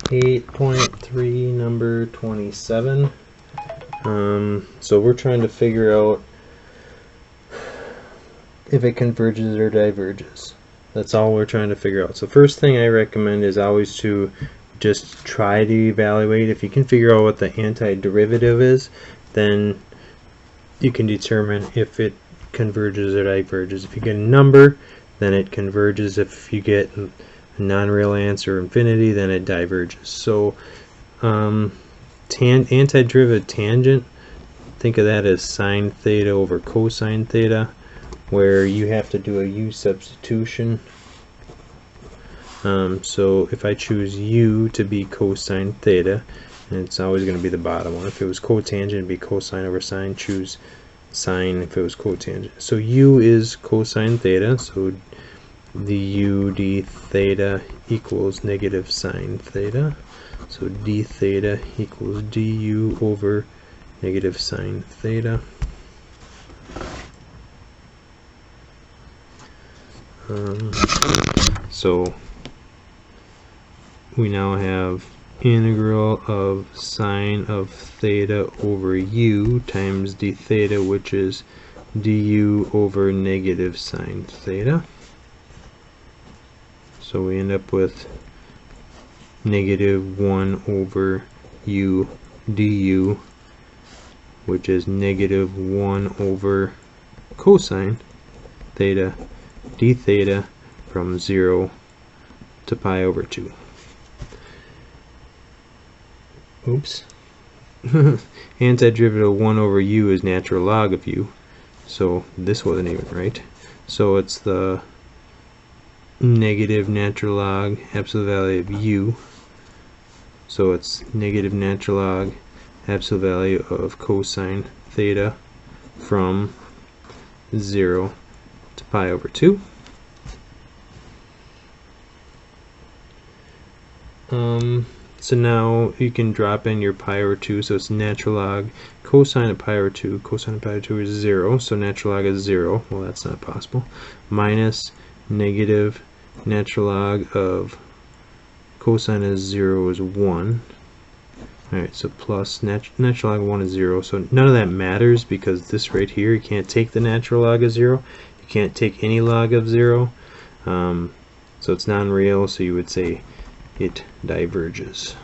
8.3 number 27. So we're trying to figure out if it converges or diverges. That's all we're trying to figure out. So first thing I recommend is always to just try to evaluate. If you can figure out what the antiderivative is, then you can determine if it converges or diverges. If you get a number, then it converges. If you get a non-real answer, infinity, then it diverges. So antiderivative tangent, think of that as sine theta over cosine theta, where you have to do a u substitution. So if I choose u to be cosine theta, and it's always going to be the bottom one. If it was cotangent, it'd be cosine over sine. Choose sine if it was cotangent. So u is cosine theta, so the u d theta equals negative sine theta. So d theta equals du over negative sine theta. So we now have integral of sine of theta over u times d theta, which is du over negative sine theta. So we end up with negative 1 over u du, which is negative 1 over cosine theta d theta from 0 to pi over 2. Oops. Antiderivative 1 over u is natural log of u, so this wasn't even right. So it's the negative natural log absolute value of u, so it's negative natural log absolute value of cosine theta from 0 to pi over 2. So now you can drop in your pi over 2, so it's natural log cosine of pi over 2. Cosine of pi over 2 is 0, so natural log is 0. Well, that's not possible. Minus negative natural log of cosine of 0 is 1. Alright, so plus natural log of 1 is 0. So none of that matters because this right here, you can't take the natural log of 0. You can't take any log of 0. So it's non-real, so you would say it diverges.